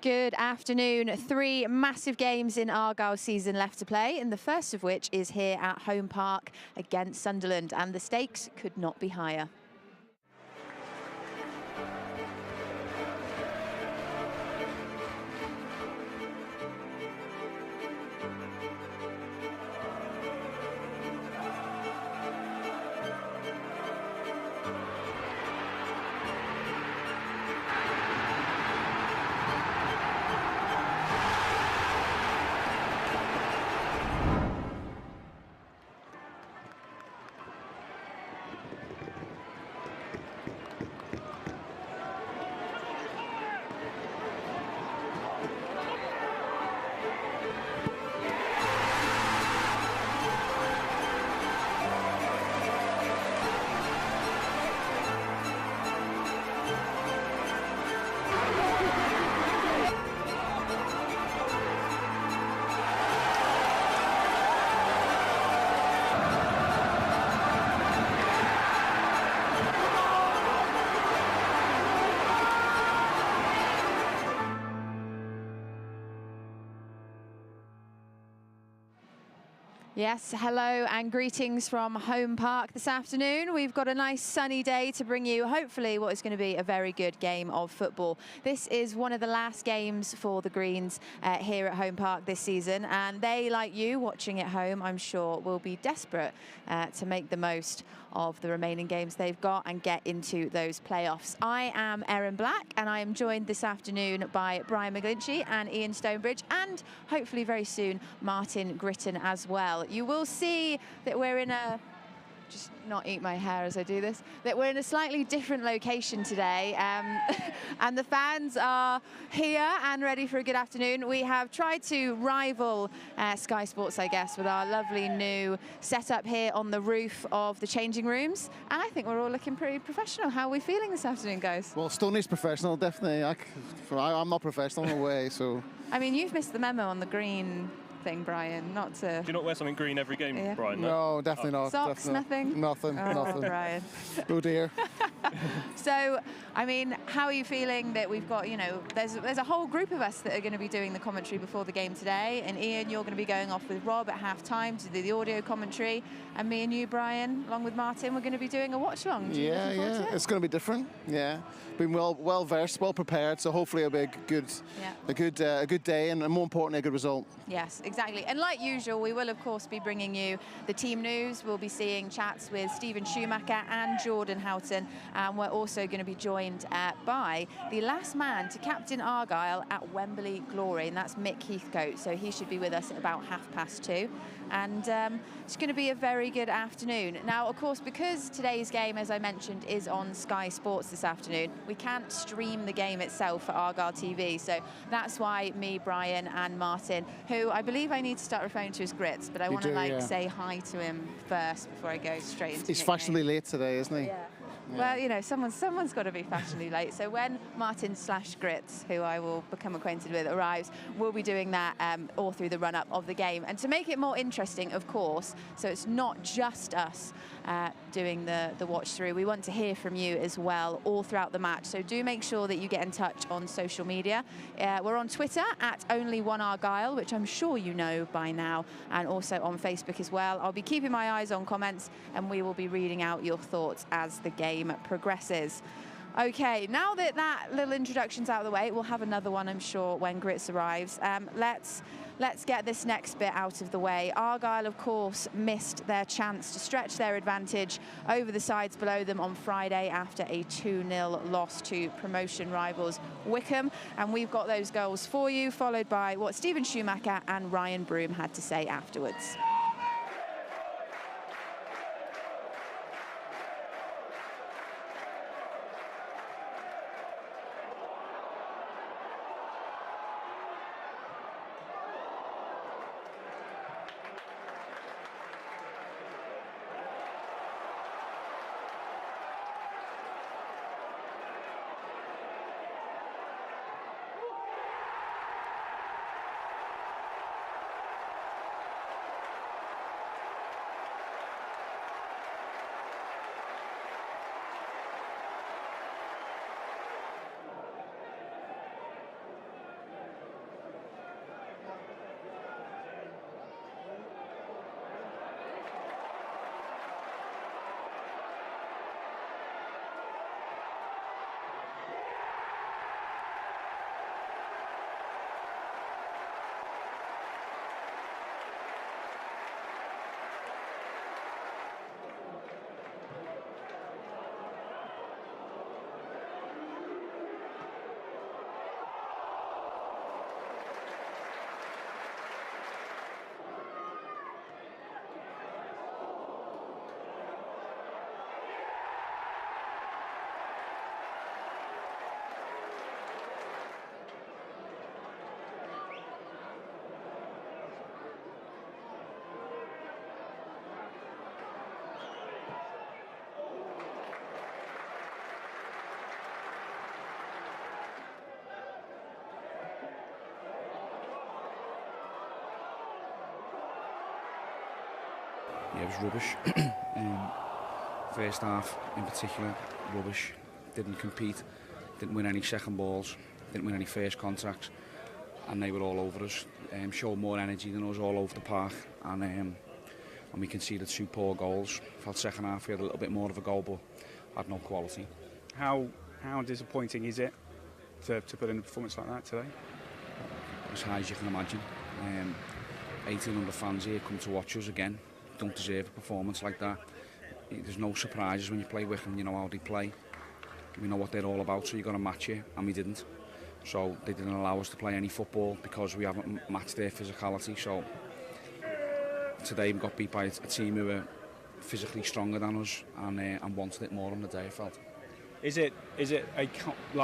Good afternoon. 3 massive games in Argyle season left to play, and the first of which is here at home park against Sunderland, and the stakes could not be higher. Yes, hello and greetings from Home Park this afternoon. We've got a nice sunny day to bring you, hopefully, what is going to be a very good game of football. This is one of the last games for the Greens here at Home Park this season, and they, like you, watching at home, I'm sure, will be desperate to make the most of the remaining games they've got and get into those playoffs. I am Erin Black, and I am joined this afternoon by Brian McGlinchey and Ian Stonebridge, and hopefully very soon Martin Gritton as well. You will see that we're in a, just not eat my hair as I do this, that we're in a slightly different location today, and the fans are here and ready for a good afternoon. We have tried to rival Sky Sports, I guess, with our lovely new setup here on the roof of the changing rooms, and I think we're all looking pretty professional. How are we feeling this afternoon, guys? Well, Stoney's professional, definitely. I'm not professional in a way, so... I mean, you've missed the memo on the green thing, Brian, not to... Do you not wear something green every game, Yeah. Brian? No, definitely not. Socks, definitely. nothing? Nothing. Brian. Oh dear. So, I mean, how are you feeling that we've got, you know, there's a whole group of us that are going to be doing the commentary before the game today, and Ian, you're going to be going off with Rob at half-time to do the audio commentary, and me and you, Brian, along with Martin, we're going to be doing a watch-along. Yeah, it's going to be different. Yeah, been well versed, well prepared, so hopefully it'll be a good day, and more importantly, a good result. Yes, exactly. And like usual, we will of course be bringing you the team news. We'll be seeing chats with Stephen Schumacher and Jordan Houghton, and we're also going to be joined by the last man to captain Argyle at Wembley Glory, and that's Mick Heathcote. So he should be with us at about 2:30, and it's going to be a very good afternoon. Now, of course, because today's game, as I mentioned, is on Sky Sports this afternoon, we can't stream the game itself for Argyle TV, so that's why me, Brian and Martin, who I believe I need to start referring to as Grits, but I want to say hi to him first before I go straight into He's fashionably late today, isn't he? Yeah. Well, you know, someone's got to be fashionably late. So when Martin/Grits, who I will become acquainted with, arrives, we'll be doing that all through the run-up of the game. And to make it more interesting, of course, so it's not just us doing the watch-through, we want to hear from you as well all throughout the match. So do make sure that you get in touch on social media. We're on Twitter at @only1argyle, which I'm sure you know by now, and also on Facebook as well. I'll be keeping my eyes on comments, and we will be reading out your thoughts as the game progresses. Okay, now that that little introduction's out of the way, we'll have another one, I'm sure, when Grits arrives. Let's get this next bit out of the way. Argyle, of course, missed their chance to stretch their advantage over the sides below them on Friday after a 2-0 loss to promotion rivals Wycombe. And we've got those goals for you, followed by what Stephen Schumacher and Ryan Broom had to say afterwards. was rubbish. First half in particular, rubbish. Didn't compete, didn't win any second balls, didn't win any first contacts, and they were all over us. Showed more energy than us all over the park, and we conceded 2 poor goals. Felt second half we had a little bit more of a goal, but had no quality. How disappointing is it to put in a performance like that today? As high as you can imagine. 1,800 fans here come to watch us again. Don't deserve a performance like that. There's no surprises when you play Wycombe. You know how they play. We know what they're all about, so you've got to match it, and we didn't. So they didn't allow us to play any football because we haven't matched their physicality. So today we got beat by a team who were physically stronger than us and wanted it more on the day, I felt. Is it a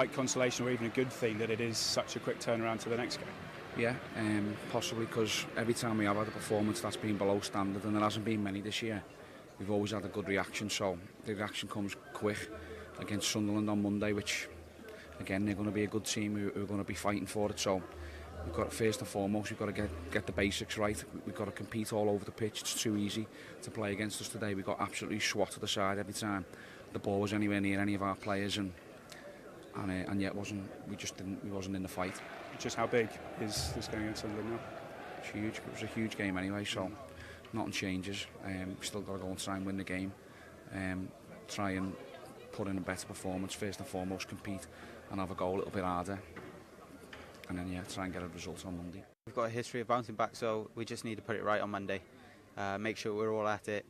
consolation or even a good thing that it is such a quick turnaround to the next game? Yeah, possibly, because every time we have had a performance that's been below standard, and there hasn't been many this year, we've always had a good reaction. So the reaction comes quick against Sunderland on Monday, which again they're going to be a good team who are going to be fighting for it. So we've got, first and foremost, we've got to get the basics right. We've got to compete all over the pitch. It's too easy to play against us today. We got absolutely swatted aside every time the ball was anywhere near any of our players, and yet we wasn't in the fight. Just how big is this game against Sunderland now? It's huge. It was a huge game anyway, so nothing changes. We still got to go and try and win the game. Try and put in a better performance, first and foremost, compete and have a goal a little bit harder. And then, try and get a result on Monday. We've got a history of bouncing back, so we just need to put it right on Monday. Make sure we're all at it.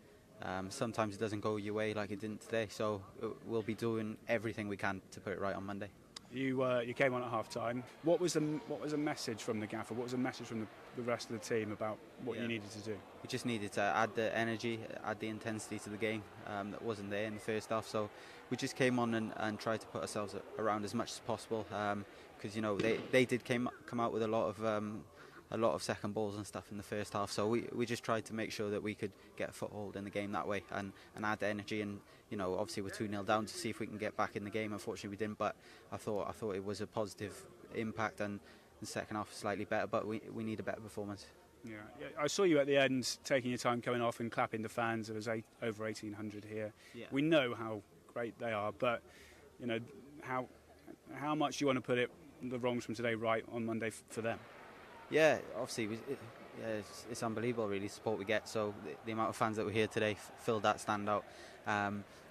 Sometimes it doesn't go your way like it didn't today, so we'll be doing everything we can to put it right on Monday. You came on at half-time. What was the message from the gaffer? What was the message from the rest of the team about what you needed to do? We just needed to add the energy, add the intensity to the game that wasn't there in the first half. So we just came on and tried to put ourselves around as much as possible, because they did come out with a lot of second balls and stuff in the first half. So we just tried to make sure that we could get a foothold in the game that way and add the energy. And obviously we're 2-0 down to see if we can get back in the game. Unfortunately we didn't, but I thought it was a positive impact, and the second half was slightly better, but we need a better performance. Yeah, I saw you at the end taking your time coming off and clapping the fans. There was over 1,800 here. Yeah. We know how great they are, but how much do you want to put the wrongs from today right on Monday for them? Yeah, obviously it's unbelievable really the support we get. So the amount of fans that were here today filled that stand out,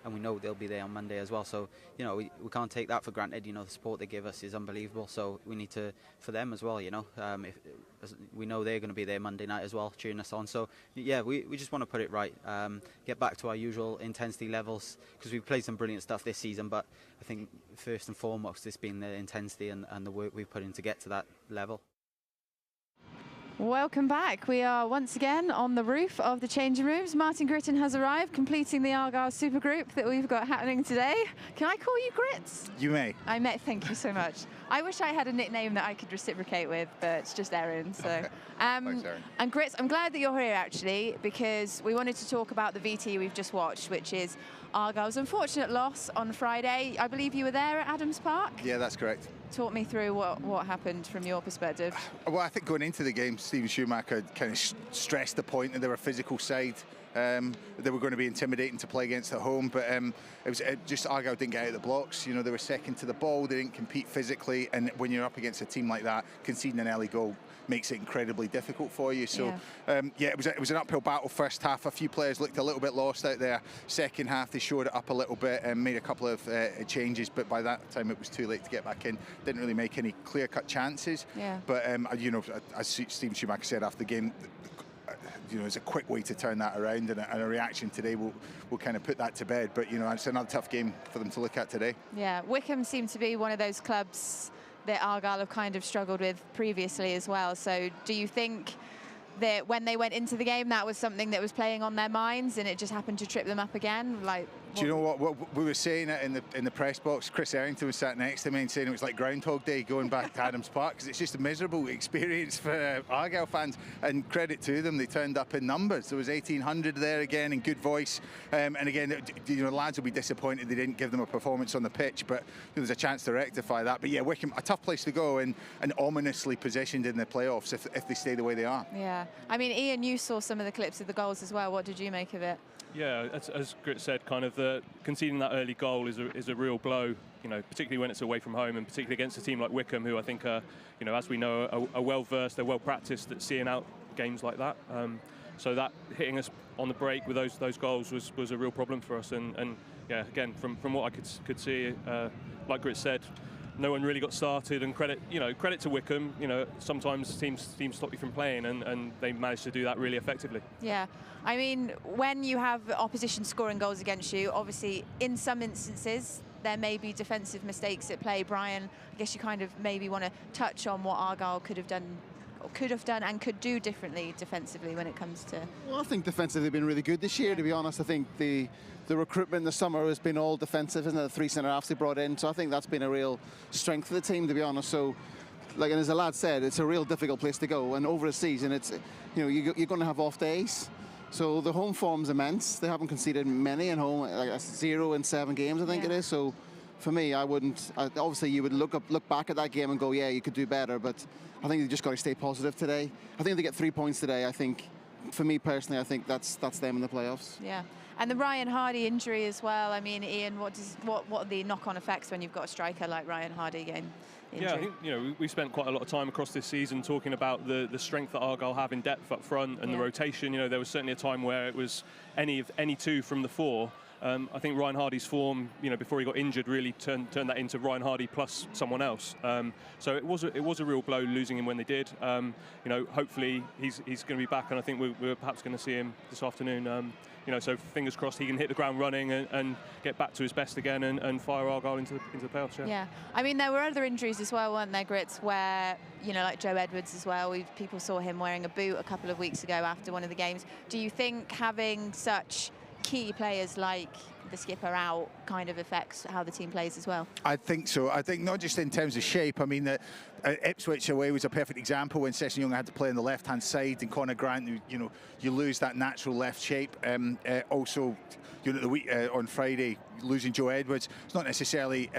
and we know they'll be there on Monday as well. So we can't take that for granted. The support they give us is unbelievable. So we need to, for them as well. We know they're going to be there Monday night as well, cheering us on. So we just want to put it right, get back to our usual intensity levels, because we've played some brilliant stuff this season. But I think first and foremost, it's been the intensity and the work we've put in to get to that level. Welcome back. We are once again on the roof of the changing rooms. Martin Gritton has arrived, completing the Argyle supergroup that we've got happening today. Can I call you Grits? You may. Thank you so much. I wish I had a nickname that I could reciprocate with, but it's just Erin. So, okay. Thanks, Erin. And Grits, I'm glad that you're here actually, because we wanted to talk about the VT we've just watched, which is Argyle's unfortunate loss on Friday. I believe you were there at Adams Park? Yeah, that's correct. Talk me through what happened from your perspective. Well, I think going into the game, Stephen Schumacher kind of stressed the point that they were a physical side. They were going to be intimidating to play against at home, but it was just Argyle didn't get out of the blocks. They were second to the ball, they didn't compete physically, and when you're up against a team like that, conceding an early goal makes it incredibly difficult for you. So it was an uphill battle first half. A few players looked a little bit lost out there. Second half they showed it up a little bit and made a couple of changes, but by that time it was too late to get back in. Didn't really make any clear-cut chances. Yeah. But as Stephen Schumacher said after the game, it's a quick way to turn that around, and a reaction today will kind of put that to bed. But it's another tough game for them to look at today. Yeah, Wycombe seemed to be one of those clubs that Argyle have kind of struggled with previously as well. So do you think that when they went into the game, that was something that was playing on their minds, and it just happened to trip them up again? Do you know what we were saying it in the press box? Chris Errington was sat next to me and saying it was like Groundhog Day going back to Adams Park, because it's just a miserable experience for Argyle fans. And credit to them, they turned up in numbers. There was 1,800 there again in good voice. And again, lads will be disappointed they didn't give them a performance on the pitch, but there's a chance to rectify that. But yeah, Wycombe, a tough place to go, and ominously positioned in the playoffs if they stay the way they are. Yeah. Yeah. I mean, Ian, you saw some of the clips of the goals as well. What did you make of it? Yeah, as Grit said, kind of conceding that early goal is a real blow, you know, particularly when it's away from home, and particularly against a team like Wycombe, who I think are, you know, as we know, are well versed, they're well practiced at seeing out games like that. So that hitting us on the break with those goals was a real problem for us. And yeah, again, from what I could see, like Grit said, no one really got started, and credit to Wycombe. You know, sometimes teams stop you from playing, and they managed to do that really effectively. Yeah, I mean, when you have opposition scoring goals against you, obviously in some instances there may be defensive mistakes at play. Brian, I guess you kind of maybe want to touch on what Argyle could have done and could do differently defensively when it comes to... Well, I think defensively they've been really good this year, to be honest. I think the recruitment in the summer has been all defensive, isn't it? The 3 centre-halves they brought in, so I think that's been a real strength of the team, to be honest. So, like, and as the lad said, it's a real difficult place to go, and over a season, it's, you know, you're going to have off days. So the home form's immense. They haven't conceded many at home, like 0 in 7 games, I think it is. So for me, I wouldn't. Obviously, you would look back at that game and go, yeah, you could do better. But I think you just got to stay positive today. I think if they get 3 points today, I think, for me personally, I think that's them in the playoffs. Yeah, and the Ryan Hardy injury as well. I mean, Ian, what are the knock-on effects when you've got a striker like Ryan Hardy getting injured? Yeah, I think, you know, we spent quite a lot of time across this season talking about the strength that Argyle have in depth up front and the rotation. You know, there was certainly a time where it was any 2 from the 4. I think Ryan Hardy's form, you know, before he got injured, really turned that into Ryan Hardy plus someone else. So it was a real blow losing him when they did. You know, hopefully he's going to be back, and I think we're perhaps going to see him this afternoon. You know, so fingers crossed he can hit the ground running and get back to his best again and fire Argyle into the playoffs. Yeah, I mean, there were other injuries as well, weren't there, Grits, where, you know, like Joe Edwards as well. People saw him wearing a boot a couple of weeks ago after one of the games. Do you think having such key players like the skipper out kind of affects how the team plays as well? I think so. I think not just in terms of shape. I mean, Ipswich away was a perfect example when Session Young had to play on the left-hand side, and Conor Grant, you know, you lose that natural left shape. Also, you know, on Friday, losing Joe Edwards, it's not necessarily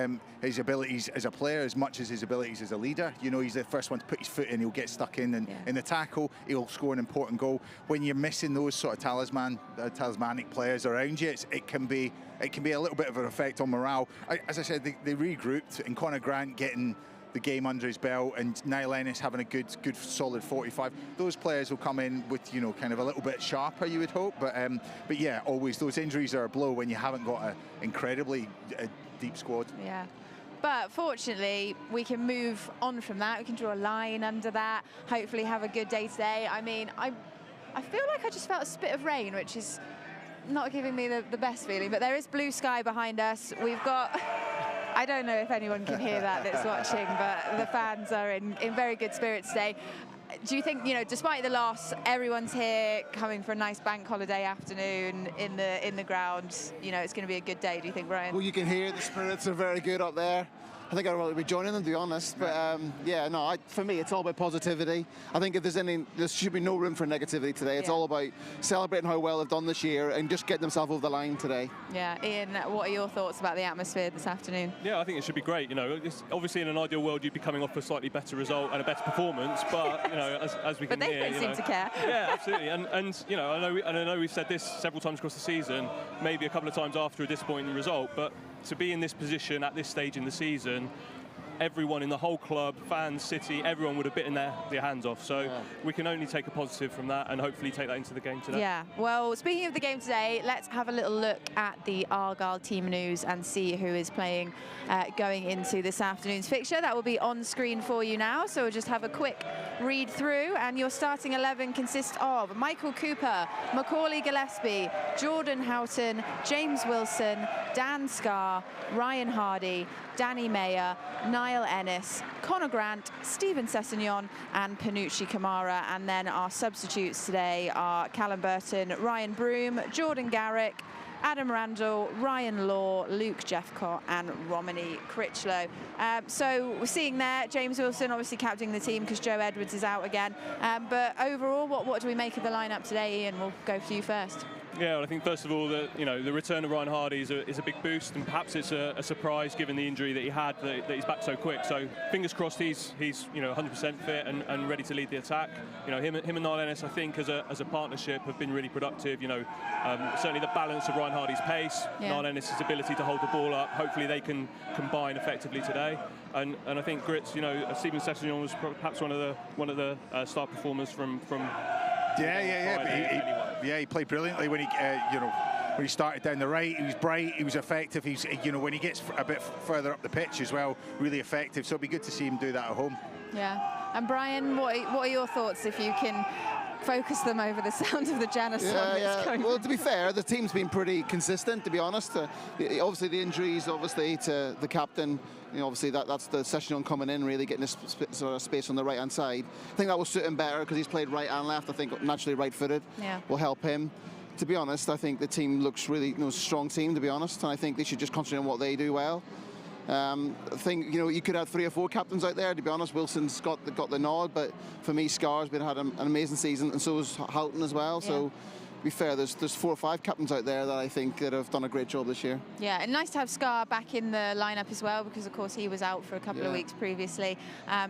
his abilities as a player as much as his abilities as a leader. You know, he's the first one to put his foot in, he'll get stuck in the tackle, he'll score an important goal. When you're missing those sort of talismanic players around you, it can be a little bit of an effect on morale. As I said, they regrouped, and Conor Grant getting the game under his belt, and Niall Ennis having a good solid 45. Those players will come in with, you know, kind of a little bit sharper, you would hope. But yeah, always those injuries are a blow when you haven't got an incredibly deep squad. Yeah. But fortunately, we can move on from that. We can draw a line under that. Hopefully have a good day today. I mean, I feel like I just felt a spit of rain, which is not giving me the best feeling. But there is blue sky behind us. We've got... I don't know if anyone can hear that's watching, but the fans are in very good spirits today. Do you think, you know, despite the loss, everyone's here coming for a nice bank holiday afternoon in the ground? You know, it's going to be a good day, do you think, Brian? Well, you can hear the spirits are very good up there. I think I'd rather be joining them, to be honest. But yeah, no, for me, it's all about positivity. I think if there should be no room for negativity today. It's all about celebrating how well they've done this year and just getting themselves over the line today. Yeah, Ian, what are your thoughts about the atmosphere this afternoon? Yeah, I think it should be great. You know, obviously in an ideal world, you'd be coming off a slightly better result and a better performance. But you know, as we can hear, but they don't seem to care. Yeah, absolutely. And you know, I know we've said this several times across the season, maybe a couple of times after a disappointing result, but to be in this position at this stage in the season, everyone in the whole club, fans, city, everyone would have bitten their hands off. So we can only take a positive from that and hopefully take that into the game today. Yeah, well, speaking of the game today, let's have a little look at the Argyle team news and see who is playing going into this afternoon's fixture. That will be on screen for you now, so we'll just have a quick read through. And your starting 11 consists of Michael Cooper, Macaulay Gillespie, Jordan Houghton, James Wilson, Dan Scarr, Ryan Hardy, Danny Mayer, Niall Ennis, Conor Grant, Stephen Sessegnon and Panucci Kamara. And then our substitutes today are Callum Burton, Ryan Broom, Jordan Garrick, Adam Randall, Ryan Law, Luke Jeffcott and Romany Critchlow. So we're seeing there James Wilson obviously captaining the team because Joe Edwards is out again. But overall, what do we make of the lineup today, Ian? We'll go for you first. Yeah, well, I think first of all, the return of Ryan Hardy is a big boost, and perhaps it's a surprise given the injury that he had that he's back so quick. So fingers crossed he's 100% fit and ready to lead the attack. Him and Niall Ennis, I think as a partnership have been really productive. Certainly the balance of Ryan Hardy's pace, Niall Ennis' ability to hold the ball up. Hopefully they can combine effectively today. And I think Grits, Stephen Sessegnon was perhaps one of the star performers from. He played brilliantly when he started down the right. He was bright, he was effective. He's when he gets a bit further up the pitch as well, really effective. So it'd be good to see him do that at home. Yeah. And Brian, what are your thoughts if you can focus them over the sound of the Janus song? Well, to be fair, the team's been pretty consistent, to be honest. Obviously, the injuries, obviously, to the captain. Obviously, that's the Sessegnon coming in, really getting this sort of space on the right-hand side. I think that will suit him better because he's played right and left. I think naturally right-footed will help him. To be honest, I think the team looks really a strong team, to be honest, and I think they should just concentrate on what they do well. I think you could have 3 or 4 captains out there. To be honest, Wilson's got the nod, but for me, Scar's had an amazing season, and so has Houghton as well. Yeah. So, to be fair, there's 4 or 5 captains out there that I think that have done a great job this year. Yeah, and nice to have Scar back in the lineup as well, because of course he was out for a couple of weeks previously.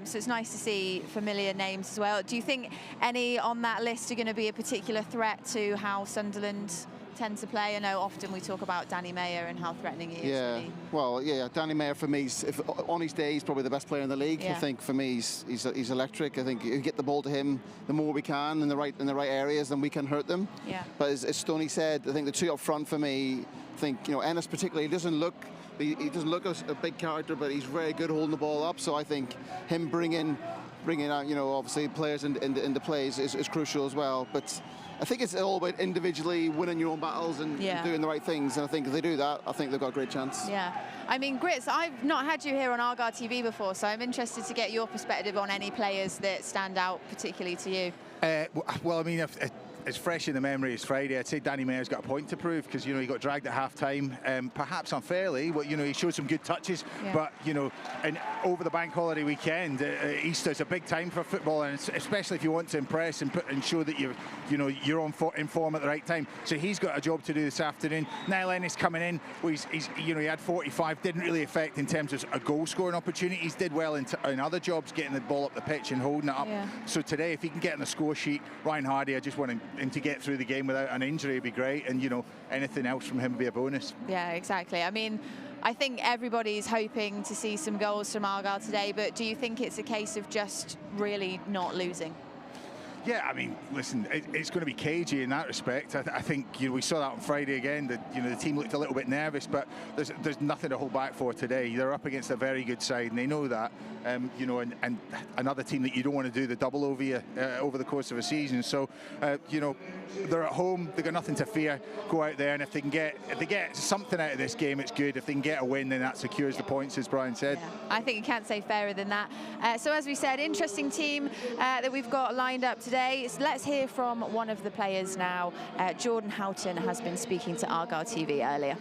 So it's nice to see familiar names as well. Do you think any on that list are going to be a particular threat to how Sunderland tend to play? I know often we talk about Danny Mayer and how threatening he is. Well, Danny Mayer for me, on his day, he's probably the best player in the league. I think for me, he's electric. I think if you get the ball to him, the more we can in the right areas, then we can hurt them. Yeah. But as Stoney said, I think the 2 up front for me, I think Ennis particularly, he doesn't look a big character, but he's very good holding the ball up. So I think him bringing out obviously players into plays is crucial as well. But I think it's all about individually winning your own battles and doing the right things. And I think if they do that, I think they've got a great chance. Yeah. I mean, Grits, I've not had you here on Argyle TV before, so I'm interested to get your perspective on any players that stand out particularly to you. Well, I mean, as fresh in the memory as Friday, I'd say Danny Mayer's got a point to prove because he got dragged at half-time, perhaps unfairly. But he showed some good touches. But and over the bank holiday weekend, Easter's a big time for football, and especially if you want to impress and show that you're in form at the right time. So he's got a job to do this afternoon. Niall Ennis coming in, he had 45, didn't really affect in terms of a goal-scoring opportunities. Did well in other jobs, getting the ball up the pitch and holding it up. So today, if he can get on the score sheet, Ryan Hardy, I just want him to get through the game without an injury would be great, and anything else from him would be a bonus. Yeah, exactly. I mean, I think everybody's hoping to see some goals from Argyle today, but do you think it's a case of just really not losing? Yeah, I mean, listen, it's going to be cagey in that respect. I think we saw that on Friday again. That the team looked a little bit nervous, but there's nothing to hold back for today. They're up against a very good side, and they know that. And another team that you don't want to do the double over you over the course of a season. So they're at home. They've got nothing to fear. Go out there, and if they get something out of this game, it's good. If they can get a win, then that secures the points, as Brian said. Yeah. I think you can't say fairer than that. So as we said, interesting team that we've got lined up today. Let's hear from one of the players now. Jordan Houghton has been speaking to Argyle TV earlier.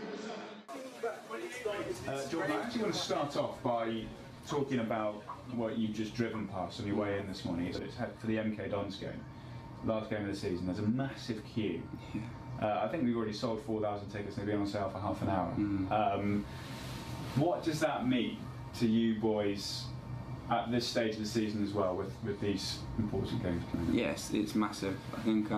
Jordan, I actually want to start off by talking about what you've just driven past on your way in this morning. It's for the MK Dons game, last game of the season. There's a massive queue. I think we've already sold 4,000 tickets and they'll be on sale for half an hour. What does that mean to you boys at this stage of the season as well, with these important games coming up? Yes, it's massive. I think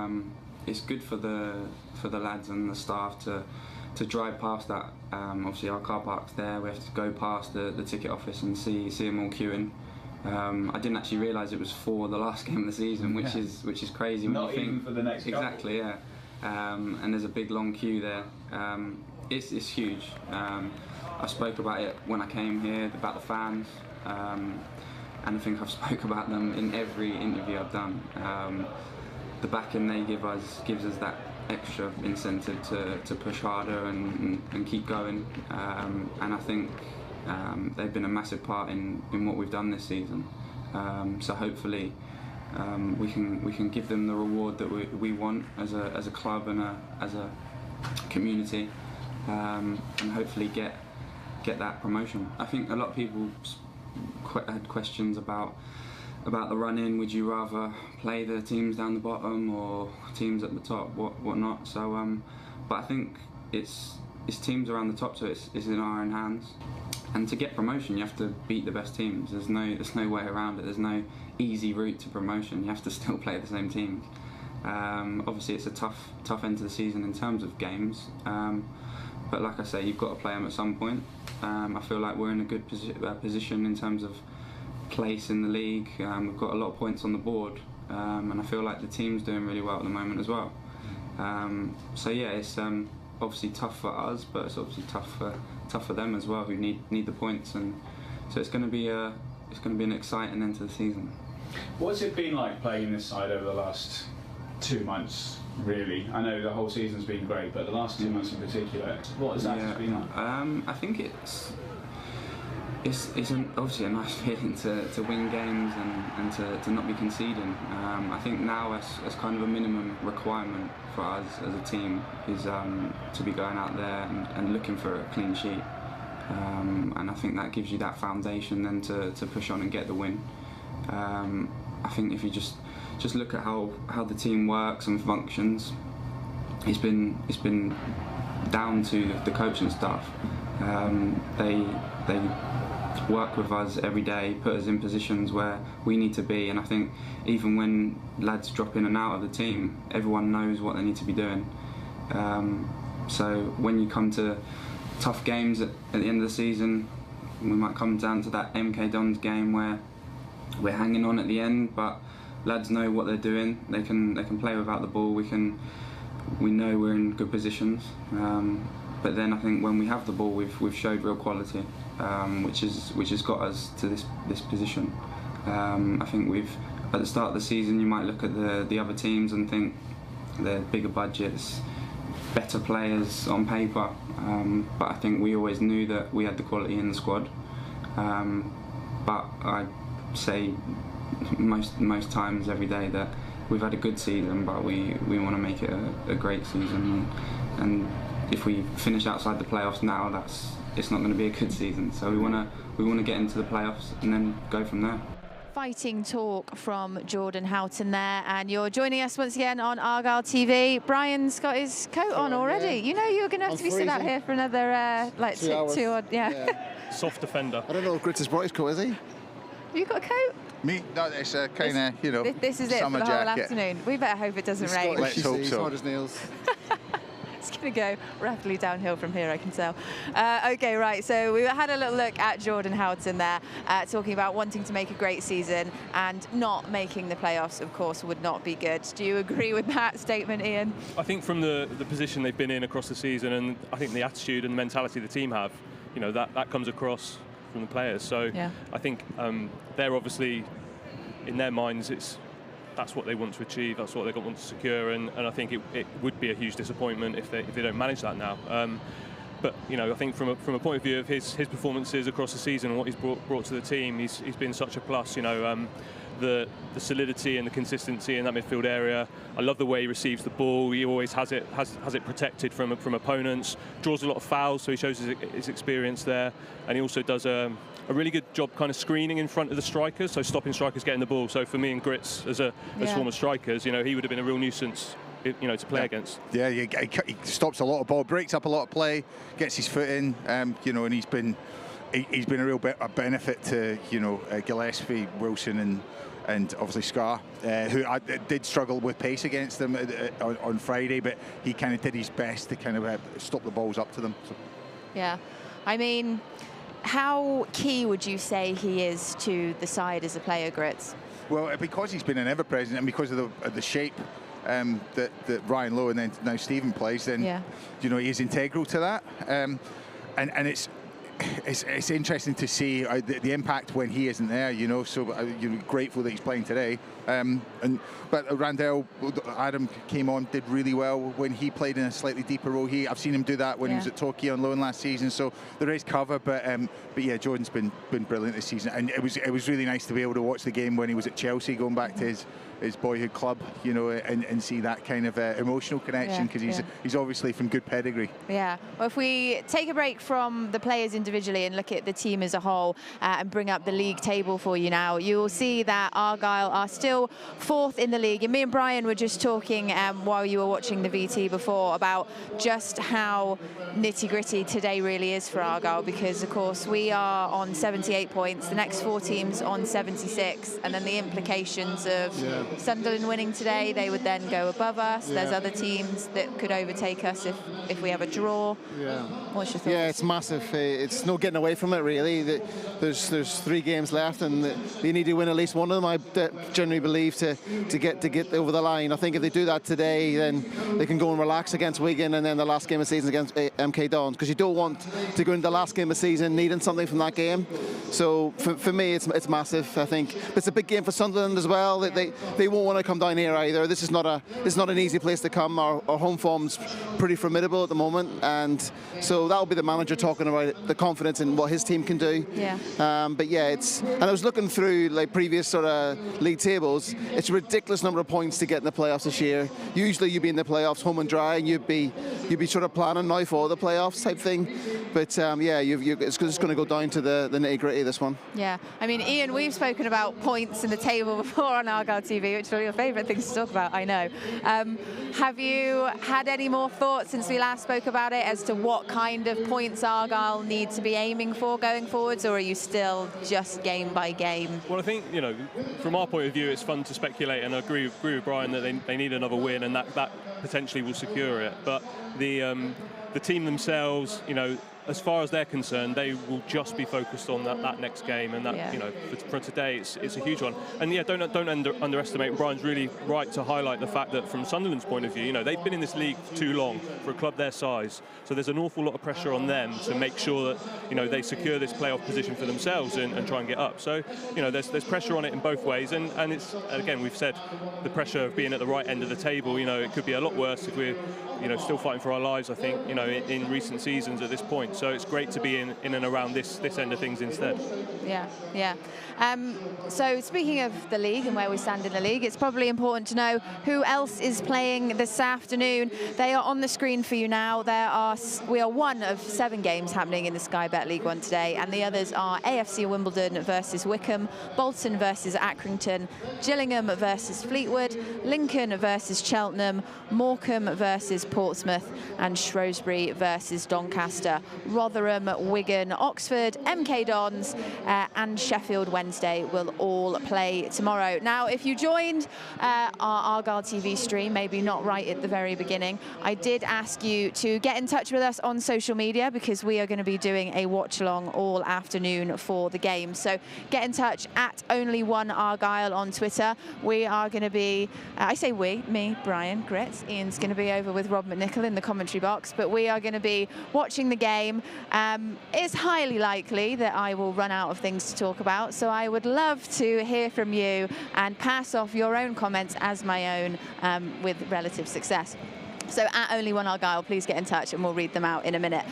it's good for the lads and the staff to drive past that. Obviously our car park's there. We have to go past the ticket office and see them all queuing. I didn't actually realise it was for the last game of the season, which is crazy. Not when you even think, for the next exactly, couple. And there's a big long queue there. It's huge. I spoke about it when I came here about the fans. And I think I've spoke about them in every interview I've done. The backing they give us gives us that extra incentive to push harder and keep going. And I think they've been a massive part in what we've done this season. So hopefully we can give them the reward that we want as a club and as a community, and hopefully get that promotion. I think a lot of people had questions about about the run-in. Would you rather play the teams down the bottom or teams at the top? What not? So, but I think it's teams around the top, so it's in our own hands. And to get promotion, you have to beat the best teams. There's no way around it. There's no easy route to promotion. You have to still play the same teams. Obviously, it's a tough end to the season in terms of games. But like I say, you've got to play them at some point. I feel like we're in a good position in terms of place in the league. We've got a lot of points on the board, and I feel like the team's doing really well at the moment as well. So yeah, it's obviously tough for us, but it's obviously tough for them as well, who need the points, and so it's going to be an exciting end to the season. What's it been like playing this side over the last 2 months? Really, I know the whole season's been great, but the last 2 months in particular, what has that just been like? I think it's obviously a nice feeling to win games and to not be conceding. I think now as kind of a minimum requirement for us as a team is to be going out there and looking for a clean sheet. And I think that gives you that foundation then to push on and get the win. I think if you just look at how the team works and functions, it's been down to the coaching staff. They work with us every day, put us in positions where we need to be, and I think even when lads drop in and out of the team, everyone knows what they need to be doing. So when you come to tough games at the end of the season, we might come down to that MK Dons game where we're hanging on at the end, but lads know what they're doing. They can play without the ball. We know we're in good positions. But then I think when we have the ball, we've showed real quality, which has got us to this position. I think at the start of the season, you might look at the other teams and think they're bigger budgets, better players on paper. But I think we always knew that we had the quality in the squad. But I say most times every day that we've had a good season, but we want to make it a great season. And if we finish outside the playoffs now, it's not going to be a good season. So we want to get into the playoffs and then go from there. Fighting talk from Jordan Houghton there, and you're joining us once again on Argyle TV. Brian's got his coat on already. Yeah. You know you're going to have to be sitting out here for another like 2 odd. Yeah. Soft defender. I don't know if Gritz has brought his coat, is he? Have you got a coat? Me? No, it's a kind of, This is it for the whole afternoon. We better hope it doesn't rain. Let's hope so. Hard as nails. It's going to go rapidly downhill from here, I can tell. Okay, right, so we had a little look at Jordan Houghton there, talking about wanting to make a great season, and not making the playoffs, of course, would not be good. Do you agree with that statement, Ian? I think from the position they've been in across the season, and I think the attitude and the mentality the team have, that comes across from the players. So yeah. I think they're obviously, in their minds, that's what they want to achieve, that's what they want to secure, and I think it would be a huge disappointment if they don't manage that now. But I think from a point of view of his performances across the season and what he's brought to the team, he's been such a plus. The solidity and the consistency in that midfield area. I love the way he receives the ball. He always has it protected from opponents. Draws a lot of fouls, so he shows his experience there, and he also does a really good job kind of screening in front of the strikers, so stopping strikers getting the ball. So for me and Grits, as former strikers, he would have been a real nuisance, to play against. Yeah, he stops a lot of ball, breaks up a lot of play, gets his foot in, and he's been a real benefit to Gillespie, Wilson, and obviously Scar, who I did struggle with pace against them on Friday, but he kind of did his best to kind of stop the balls up to them. So. Yeah, I mean, how key would you say he is to the side as a player, Grits? Well, because he's been an ever-present, and because of the shape that Ryan Lowe and then now Stephen plays, then he is integral to that, and it's interesting to see the impact when he isn't there. So grateful that he's playing today. But Randell, Adam came on, did really well when he played in a slightly deeper role. I've seen him do that when he was at Torquay on loan last season. So there is cover, but yeah, Jordan's been brilliant this season, and it was really nice to be able to watch the game when he was at Chelsea, going back to his boyhood club, you know, and see that kind of emotional connection, because he's obviously from good pedigree. Yeah. Well, if we take a break from the players individually and look at the team as a whole and bring up the league table for you now, you will see that Argyle are still 4th in the league. And me and Brian were just talking while you were watching the VT before about just how nitty-gritty today really is for Argyle, because of course we are on 78 points, the next 4 teams on 76, and then the implications of Sunderland winning today, they would then go above us. There's other teams that could overtake us if we have a draw. What's your thoughts? Yeah, it's massive. It's no getting away from it really. There's 3 games left, and they need to win at least one of them, I generally believe, to get over the line. I think if they do that today, then they can go and relax against Wigan, and then the last game of the season against MK Dons, because you don't want to go into the last game of the season needing something from that game. So for me, it's massive. I think it's a big game for Sunderland as well. They won't want to come down here either. This is not an easy place to come. Our home form's pretty formidable at the moment, and so that'll be the manager talking about the confidence in what his team can do. But yeah, and I was looking through like previous sort of league tables. It's a ridiculous number of points to get in the playoffs this year. Usually you'd be in the playoffs home and dry, and you'd be sort of planning now for the playoffs type thing. But yeah, it's just going to go down to the nitty-gritty, this one. Yeah, I mean, Ian, we've spoken about points in the table before on Argyle TV, which are your favourite things to talk about, I know. Have you had any more thoughts since we last spoke about it as to what kind of points Argyle need to be aiming for going forwards, or are you still just game by game? Well, I think, you know, from our point of view, it's fun to speculate, and I agree with Brian that they need another win, and that potentially will secure it. But the team themselves, you know, as far as they're concerned, they will just be focused on that next game, and that you know, for today, it's a huge one. And yeah, don't underestimate. Brian's really right to highlight the fact that from Sunderland's point of view, you know, they've been in this league for too long for a club their size. So there's an awful lot of pressure on them to make sure that, you know, they secure this playoff position for themselves and try and get up. So, you know, there's pressure on it in both ways, and it's, again, we've said the pressure of being at the right end of the table. You know, it could be a lot worse if we're, you know, still fighting for our lives, I think, you know, in recent seasons at this point. So it's great to be in and around this end of things instead. Yeah. So speaking of the league and where we stand in the league, it's probably important to know who else is playing this afternoon. They are on the screen for you now. We are one of 7 games happening in the Sky Bet League One today, and the others are AFC Wimbledon versus Wycombe, Bolton versus Accrington, Gillingham versus Fleetwood, Lincoln versus Cheltenham, Morecambe versus Portsmouth, and Shrewsbury versus Doncaster. Rotherham, Wigan, Oxford, MK Dons and Sheffield Wednesday will all play tomorrow. Now, if you joined our Argyle TV stream, maybe not right at the very beginning, I did ask you to get in touch with us on social media, because we are going to be doing a watch-along all afternoon for the game. So get in touch at @only1argyle on Twitter. We are going to be, I say we, me, Brian, Gritz, Ian's going to be over with Rob McNichol in the commentary box, but we are going to be watching the game. It's highly likely that I will run out of things to talk about, so I would love to hear from you and pass off your own comments as my own with relative success. So at @only1argyle, please get in touch and we'll read them out in a minute.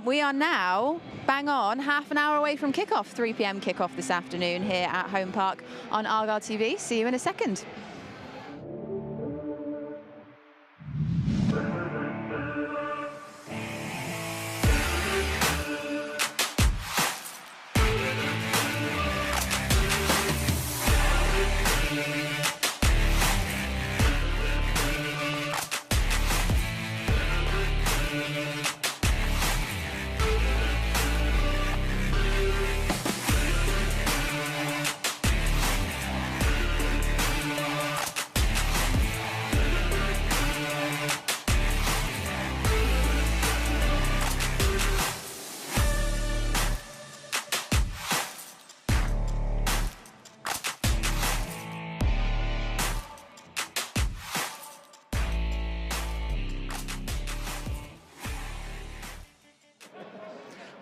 We are now bang on half an hour away from kickoff, 3 p.m. kickoff this afternoon here at Home Park on Argyle TV. See you in a second.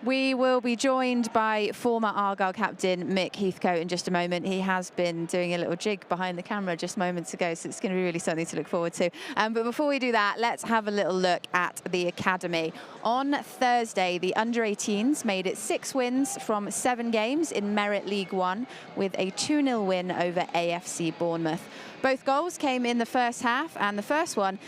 We will be joined by former Argyle captain Mick Heathcote in just a moment. He has been doing a little jig behind the camera just moments ago, so it's going to be really something to look forward to. But before we do that, let's have a little look at the academy. On Thursday, the under-18s made it 6 wins from 7 games in Merit League 1 with a 2-0 win over AFC Bournemouth. Both goals came in the first half, and the first one,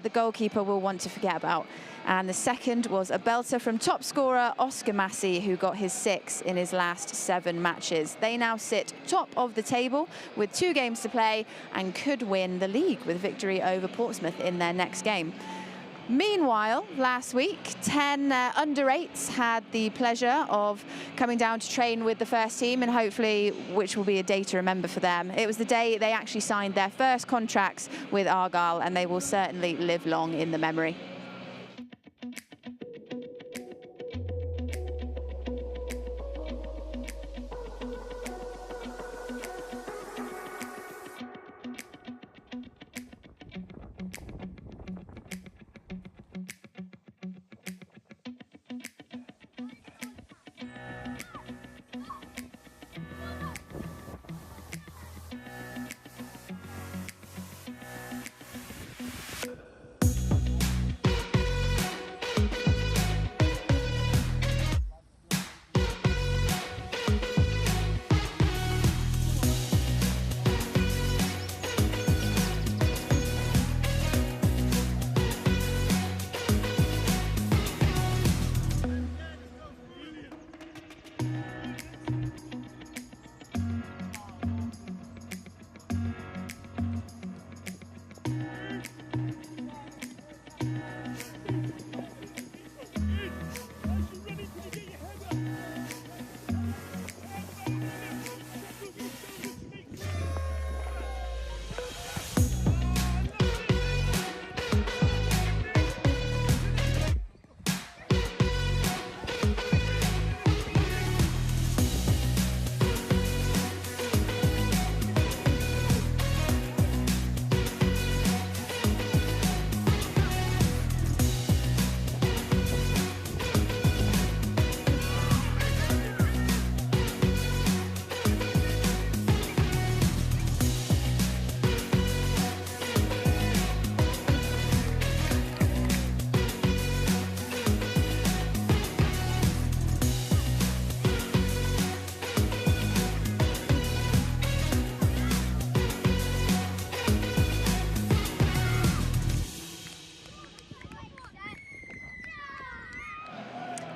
the goalkeeper will want to forget about. And the second was a belter from top scorer Oscar Massey, who got his 6 in his last 7 matches. They now sit top of the table with 2 games to play and could win the league with victory over Portsmouth in their next game. Meanwhile, last week, 10 under-8s had the pleasure of coming down to train with the first team, and hopefully, which will be a day to remember for them. It was the day they actually signed their first contracts with Argyle, and they will certainly live long in the memory.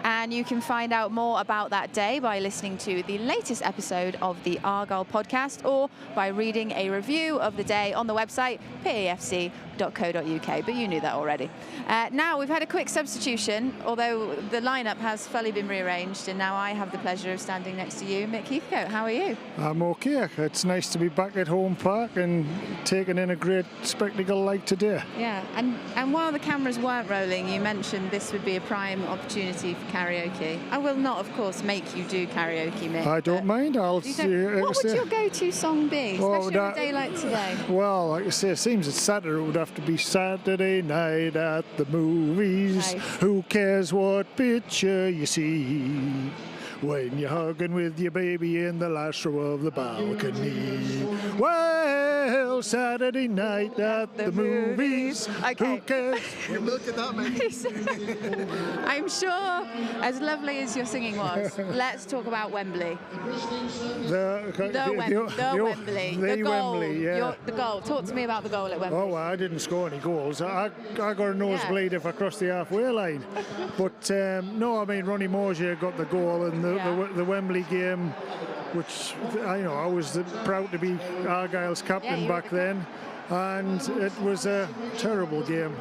And you can find out more about that day by listening to the latest episode of the Argyle podcast or by reading a review of the day on the website, pafc.co.uk. But you knew that already. Now, we've had a quick substitution, although the lineup has fully been rearranged, and now I have the pleasure of standing next to you. Mick Heathcote, how are you? I'm okay. It's nice to be back at home park and taking in a great spectacle like today. Yeah, and while the cameras weren't rolling, you mentioned this would be a prime opportunity for karaoke. I will not, of course, make you do karaoke, Mick. I don't mind. What would your go-to song be, especially on a day like today? Well, like I say, it seems it's Saturday. It would have to be Saturday night at the movies. Nice. Who cares what picture you see? When you're hugging with your baby in the last row of the balcony. Well, Saturday night at the movies. Okay. Who cares? You're milking that, man. I'm sure, as lovely as your singing was, let's talk about Wembley. The Wembley. The goal. Wembley, yeah. The goal. Talk to me about the goal at Wembley. Oh, well, I didn't score any goals. I got a nosebleed if I crossed the halfway line. But no, I mean, Ronnie Morgier got the goal, and the Wembley game, which I was proud to be Argyle's captain back then, and it was a terrible game.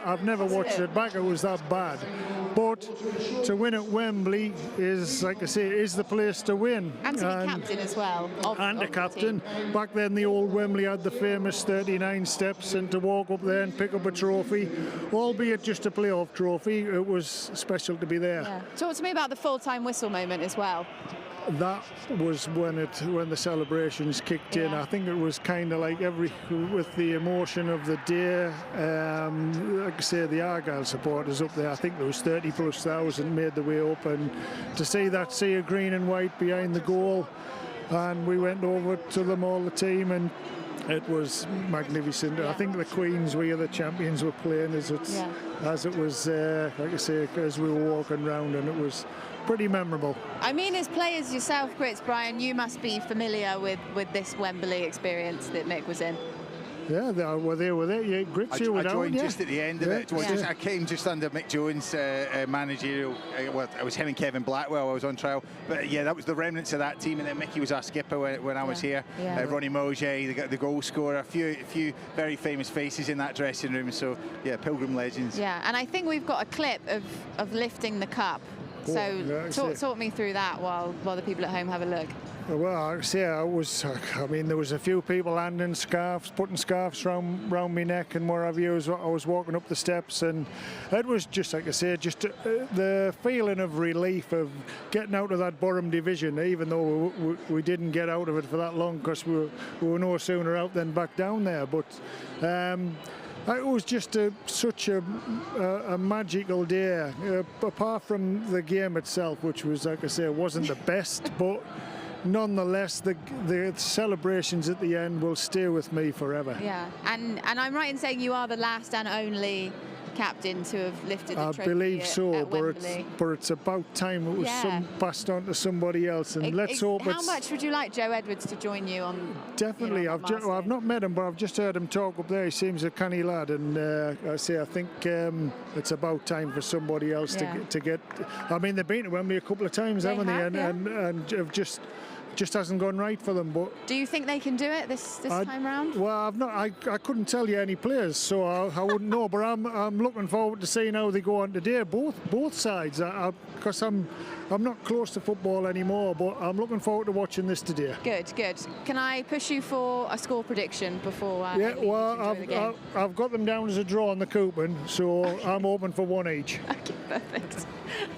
I've never watched it back. It was that bad. But to win at Wembley is, like I say, is the place to win. And to be captain as well. And a captain. Back then, the old Wembley had the famous 39 steps, and to walk up there and pick up a trophy, albeit just a playoff trophy, it was special to be there. Yeah. Talk to me about the full-time whistle moment as well. that was when the celebrations kicked in. I think it was kind of like with the emotion of the day. Like I say, the Argyle supporters up there, I think there was 30,000+ made their way up, and to see that sea of green and white behind the goal, and we went over to them, all the team, and it was magnificent. I think the Queens, we are the champions, were playing as it was, like I say, as we were walking around, and it was pretty memorable. I mean, as players yourself, Grits, Brian, you must be familiar with this Wembley experience that Mick was in. Yeah, they were there. Yeah, Grits, you were down. I joined just at the end of it. I came just under Mick Jones' managerial. Well, it was him and Kevin Blackwell. I was on trial, but yeah, that was the remnants of that team. And then Mickey was our skipper when I was here. Ronnie Mauger, the goal scorer. A few very famous faces in that dressing room. So yeah, Pilgrim legends. Yeah, and I think we've got a clip of lifting the cup. So talk me through that while the people at home have a look. Well, I mean, there was a few people landing scarves, putting scarves round my neck and what have you. I was walking up the steps, and it was just, like I say, just the feeling of relief of getting out of that bottom division, even though we didn't get out of it for that long, because we were no sooner out than back down there. But it was just such a magical day, apart from the game itself, which was, like I say, wasn't the best, but nonetheless, the celebrations at the end will stay with me forever. Yeah, and I'm right in saying you are the last and only captain to have lifted the trophy. I believe so, but it's about time it was passed on to somebody else, and let's hope How much would you like Joe Edwards to join you on? Definitely. I've not met him, but I've just heard him talk up there. He seems a canny lad, and I think it's about time for somebody else to get. I mean, they've been to Wembley a couple of times, haven't they? And have just hasn't gone right for them. But do you think they can do it this time round? Well, I couldn't tell you any players, so I wouldn't know. But I'm looking forward to seeing how they go on today. Both sides, because I'm not close to football anymore, but I'm looking forward to watching this today. Good. Can I push you for a score prediction before? I've got them down as a draw on the coupon, so I'm open for one each. Okay, perfect.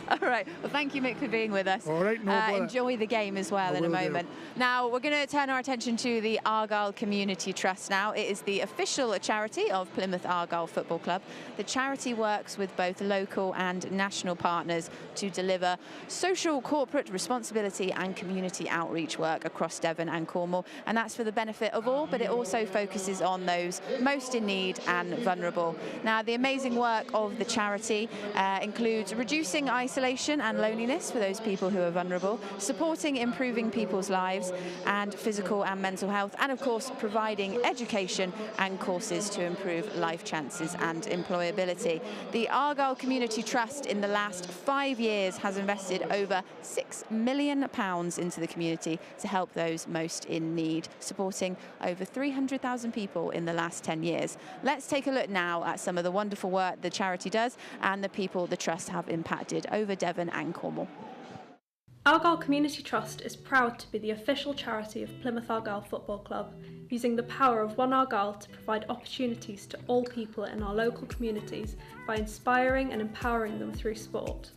All right. Well, thank you, Mick, for being with us. All right, no bother. Enjoy the game as well in a moment. Now, we're going to turn our attention to the Argyle Community Trust now. It is the official charity of Plymouth Argyle Football Club. The charity works with both local and national partners to deliver social, corporate responsibility and community outreach work across Devon and Cornwall. And that's for the benefit of all, but it also focuses on those most in need and vulnerable. Now, the amazing work of the charity includes reducing isolation and loneliness for those people who are vulnerable, supporting improving people's lives and physical and mental health, and of course providing education and courses to improve life chances and employability. The Argyle Community Trust in the last 5 years has invested over £6 million into the community to help those most in need, supporting over 300,000 people in the last 10 years. Let's take a look now at some of the wonderful work the charity does and the people the trust have impacted over Devon and Cornwall. Argyle Community Trust is proud to be the official charity of Plymouth Argyle Football Club, using the power of One Argyle to provide opportunities to all people in our local communities by inspiring and empowering them through sport.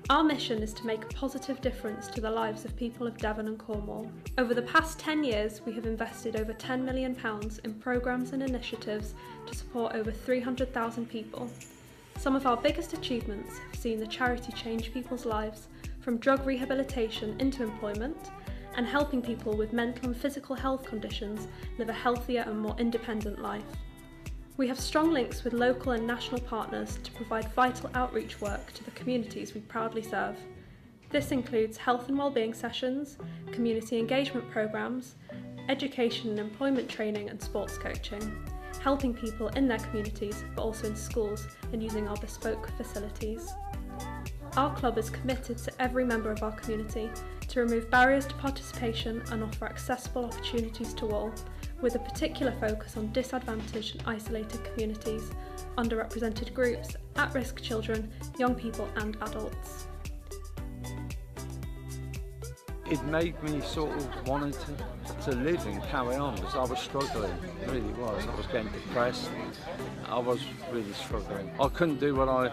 Our mission is to make a positive difference to the lives of people of Devon and Cornwall. Over the past 10 years, we have invested over £10 million in programmes and initiatives to support over 300,000 people. Some of our biggest achievements have seen the charity change people's lives, from drug rehabilitation into employment, and helping people with mental and physical health conditions live a healthier and more independent life. We have strong links with local and national partners to provide vital outreach work to the communities we proudly serve. This includes health and wellbeing sessions, community engagement programmes, education and employment training and sports coaching, helping people in their communities but also in schools and using our bespoke facilities. Our club is committed to every member of our community to remove barriers to participation and offer accessible opportunities to all, with a particular focus on disadvantaged and isolated communities, underrepresented groups, at-risk children, young people and adults. It made me sort of wanted to live and carry on, because I was struggling, it really was. I was getting depressed, I was really struggling. I couldn't do what I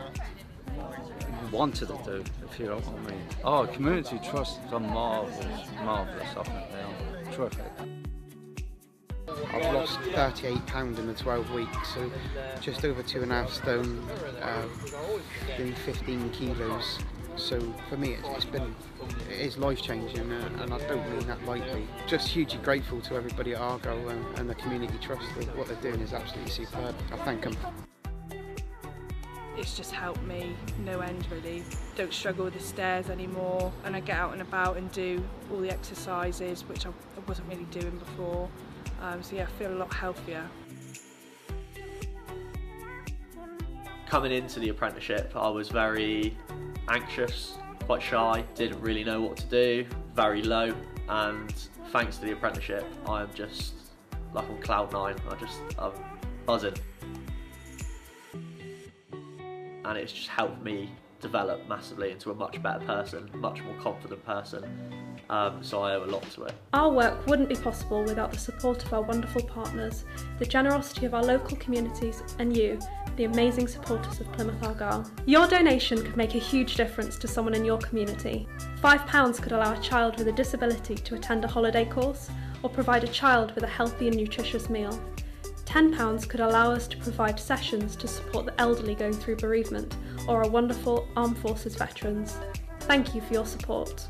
wanted to do, if you know what I mean. Oh, community trust is marvellous, I think they are terrific. I've lost £38 in the 12 weeks, so just over 2.5 stone, doing 15 kilos. So for me, it is life-changing, and I don't mean that lightly. Just hugely grateful to everybody at Argyle and the community trust. What they're doing is absolutely superb. I thank them. It's just helped me no end, really. Don't struggle with the stairs anymore, and I get out and about and do all the exercises, which I wasn't really doing before. So yeah, I feel a lot healthier. Coming into the apprenticeship, I was very anxious, quite shy, didn't really know what to do, very low, and thanks to the apprenticeship, I'm just like on cloud 9. I'm buzzing. And it's just helped me develop massively into a much better person, much more confident person. So I owe a lot to it. Our work wouldn't be possible without the support of our wonderful partners, the generosity of our local communities, and you, the amazing supporters of Plymouth Argyle. Your donation could make a huge difference to someone in your community. £5 could allow a child with a disability to attend a holiday course, or provide a child with a healthy and nutritious meal. £10 could allow us to provide sessions to support the elderly going through bereavement, or our wonderful Armed Forces veterans. Thank you for your support.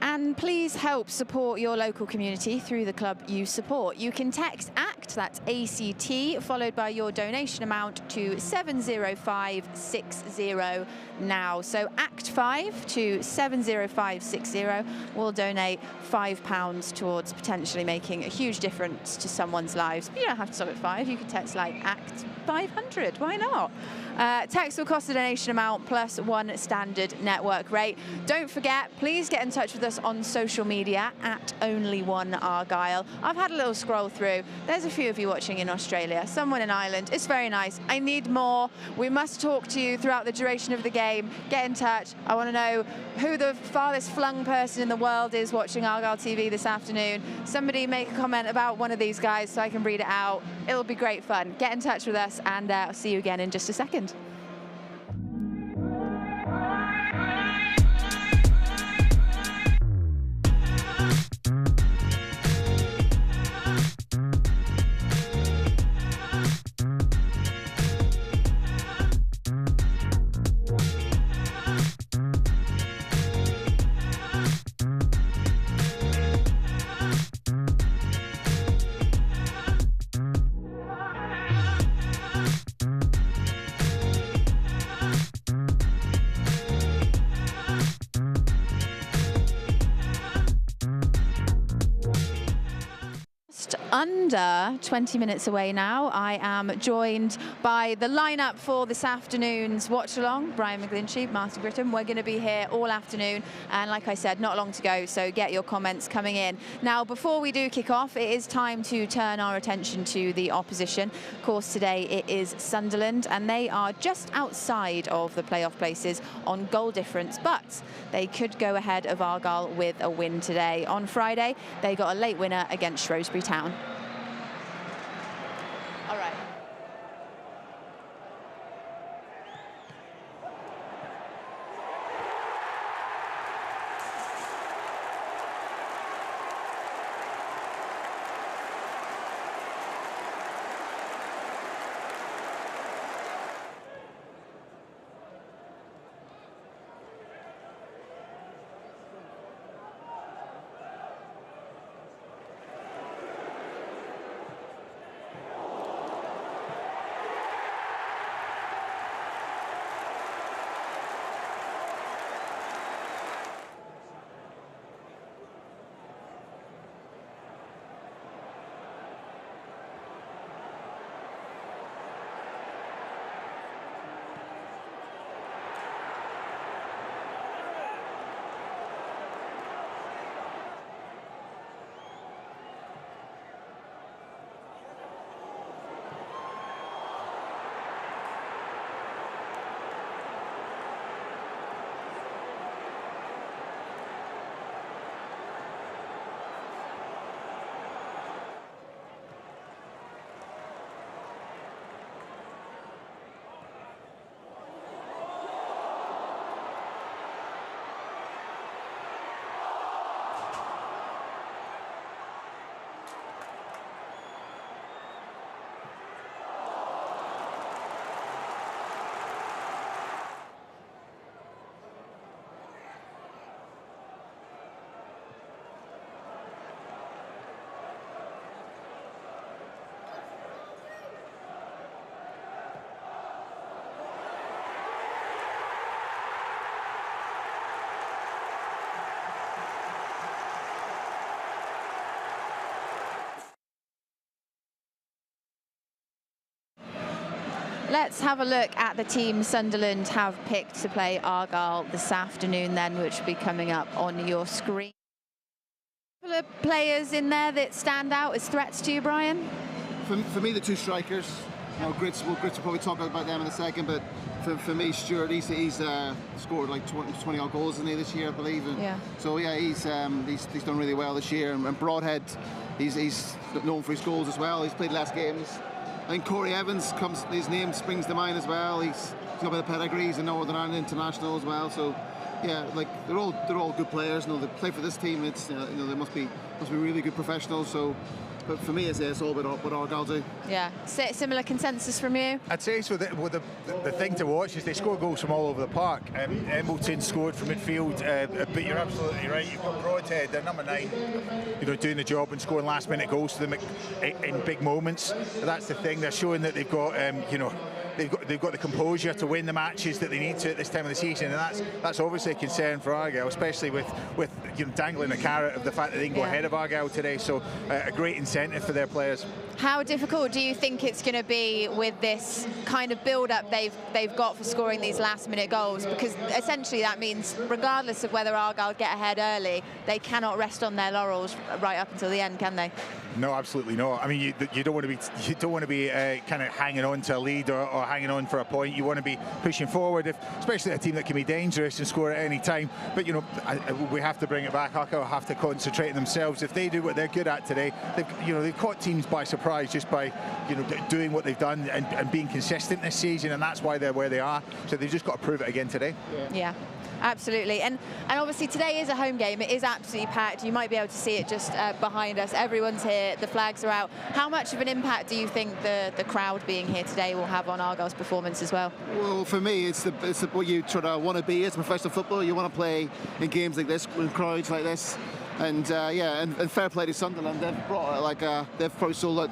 And please help support your local community through the club you support. You can text ACT, that's ACT, followed by your donation amount to 70560 now. So ACT 5 to 70560 will donate £5 towards potentially making a huge difference to someone's lives. But you don't have to stop at 5, you can text like ACT 500, why not? Text will cost a donation amount plus one standard network rate. Don't forget, please get in touch with us on social media at @only1argyle. I've had a little scroll through. There's a few of you watching in Australia, someone in Ireland. It's very nice. I need more. We must talk to you throughout the duration of the game. Get in touch. I want to know who the farthest flung person in the world is watching Argyle TV this afternoon. Somebody make a comment about one of these guys so I can read it out. It'll be great fun. Get in touch with us, and I'll see you again in just a second. Under 20 minutes away now, I am joined by the lineup for this afternoon's watch along. Brian McGlinchey, Martin Britton. We're going to be here all afternoon, and like I said, not long to go, so get your comments coming in. Now, before we do kick off, it is time to turn our attention to the opposition. Of course, today it is Sunderland, and they are just outside of the playoff places on goal difference, but they could go ahead of Argyle with a win today. On Friday, they got a late winner against Shrewsbury Town. All right. Let's have a look at the team Sunderland have picked to play Argyle this afternoon then, which will be coming up on your screen. A couple of players in there that stand out as threats to you, Brian? For me, the two strikers. Grits will probably talk about them in a second, but for me, Stewart, he's scored like 20 odd goals in this year, I believe. And yeah. So yeah, he's done really well this year. And Broadhead, he's known for his goals as well. He's played less games. I think Corey Evans his name springs to mind as well. He's got a bit of pedigree. He's a Northern Ireland international as well. So yeah, like they're all good players. They play for this team. It's they must be really good professionals. So. But for me, it's all about what Argyle do. Yeah. Similar consensus from you? I'd say so. The thing to watch is they score goals from all over the park. Embleton scored from midfield, but you're absolutely right. You've got Broadhead, they're number 9, doing the job and scoring last-minute goals to them in big moments. That's the thing. They're showing that they've got, they've got the composure to win the matches that they need to at this time of the season, and that's obviously a concern for Argyle, especially with dangling the carrot of the fact that they can go ahead of Argyle today. So a great incentive for their players. How difficult do you think it's going to be with this kind of build-up they've got for scoring these last-minute goals? Because essentially that means, regardless of whether Argyle get ahead early, they cannot rest on their laurels right up until the end, can they? No, absolutely not. I mean, you don't want to be kind of hanging on to a lead or hanging on for a point. You want to be pushing forward, especially a team that can be dangerous and score at any time. But we have to bring it back. Argyle have to concentrate on themselves. If they do what they're good at today, they've caught teams by surprise just by doing what they've done and being consistent this season, and that's why they're where they are. So they've just got to prove it again today. Yeah. Absolutely, and obviously today is a home game. It is absolutely packed. You might be able to see it just behind us. Everyone's here, the flags are out. How much of an impact do you think the crowd being here today will have on Argyle's performance as well? Well, for me, it's what you sort of want to be as a professional footballer. You want to play in games like this, with crowds like this. And and fair play to Sunderland. They've brought they've probably sold out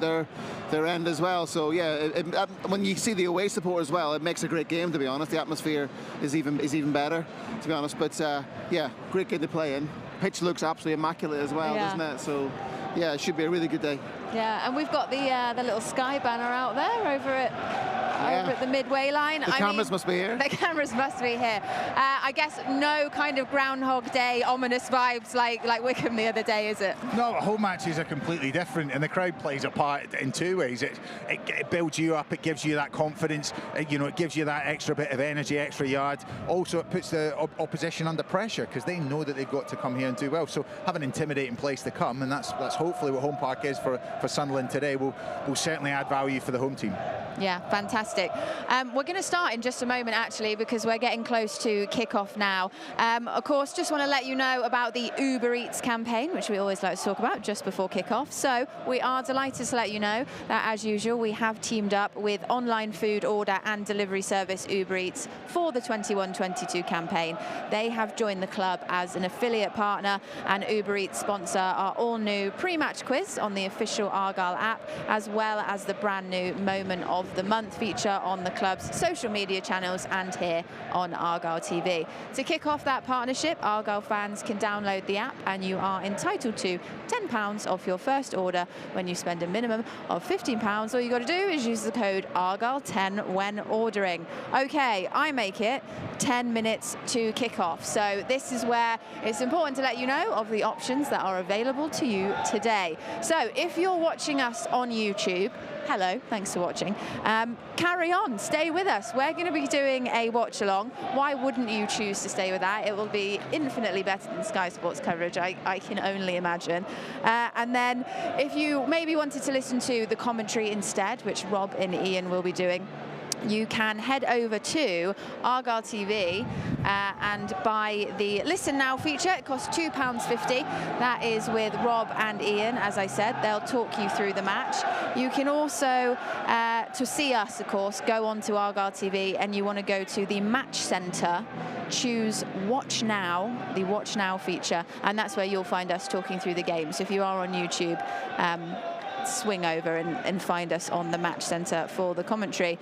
their end as well. So yeah, when you see the away support as well, it makes a great game. To be honest, the atmosphere is even better. To be honest, but yeah, great game to play in. Pitch looks absolutely immaculate as well, doesn't it? So yeah, it should be a really good day. Yeah, and we've got the little Sky banner out there over at the midway line. The cameras must be here. The cameras must be here. I guess no kind of Groundhog Day ominous vibes like Wycombe the other day, is it? No, home matches are completely different, and the crowd plays a part in two ways. It builds you up, it gives you that confidence, it gives you that extra bit of energy, extra yard. Also, it puts the opposition under pressure because they know that they've got to come here and do well. So have an intimidating place to come, and that's hopefully what home park is for Sunderland today. Will certainly add value for the home team. Yeah, fantastic. We're going to start in just a moment, actually, because we're getting close to kick-off now. Of course, just want to let you know about the Uber Eats campaign, which we always like to talk about just before kick-off. So we are delighted to let you know that, as usual, we have teamed up with online food order and delivery service Uber Eats for the 21-22 campaign. They have joined the club as an affiliate partner, and Uber Eats sponsor our all-new pre-match quiz on the official Argyle app, as well as the brand-new Moment of the Month feature on the club's social media channels and here on Argyle TV. To kick off that partnership, Argyle fans can download the app, and you are entitled to £10 off your first order when you spend a minimum of £15. All you got to do is use the code Argyle10 when ordering. Okay, I make it 10 minutes to kick off. So this is where it's important to let you know of the options that are available to you today. So if you're watching us on YouTube, hello, thanks for watching. Carry on, stay with us. We're going to be doing a watch along. Why wouldn't you choose to stay with that? It will be infinitely better than Sky Sports coverage, I can only imagine. And then if you maybe wanted to listen to the commentary instead, which Rob and Ian will be doing, you can head over to Argyle TV and buy the Listen Now feature. It costs £2.50. That is with Rob and Ian, as I said. They'll talk you through the match. You can also, to see us, of course, go on to Argyle TV, and you want to go to the Match Centre, choose Watch Now, the Watch Now feature, and that's where you'll find us talking through the game. So if you are on YouTube, swing over and find us on the Match Centre for the commentary.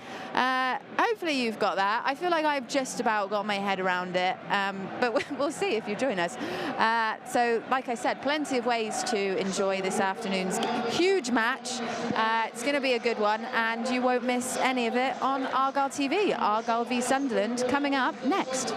Hopefully you've got that. I feel like I've just about got my head around it, but we'll see if you join us. So, like I said, plenty of ways to enjoy this afternoon's huge match. It's going to be a good one, and you won't miss any of it on Argyle TV. Argyle v Sunderland coming up next.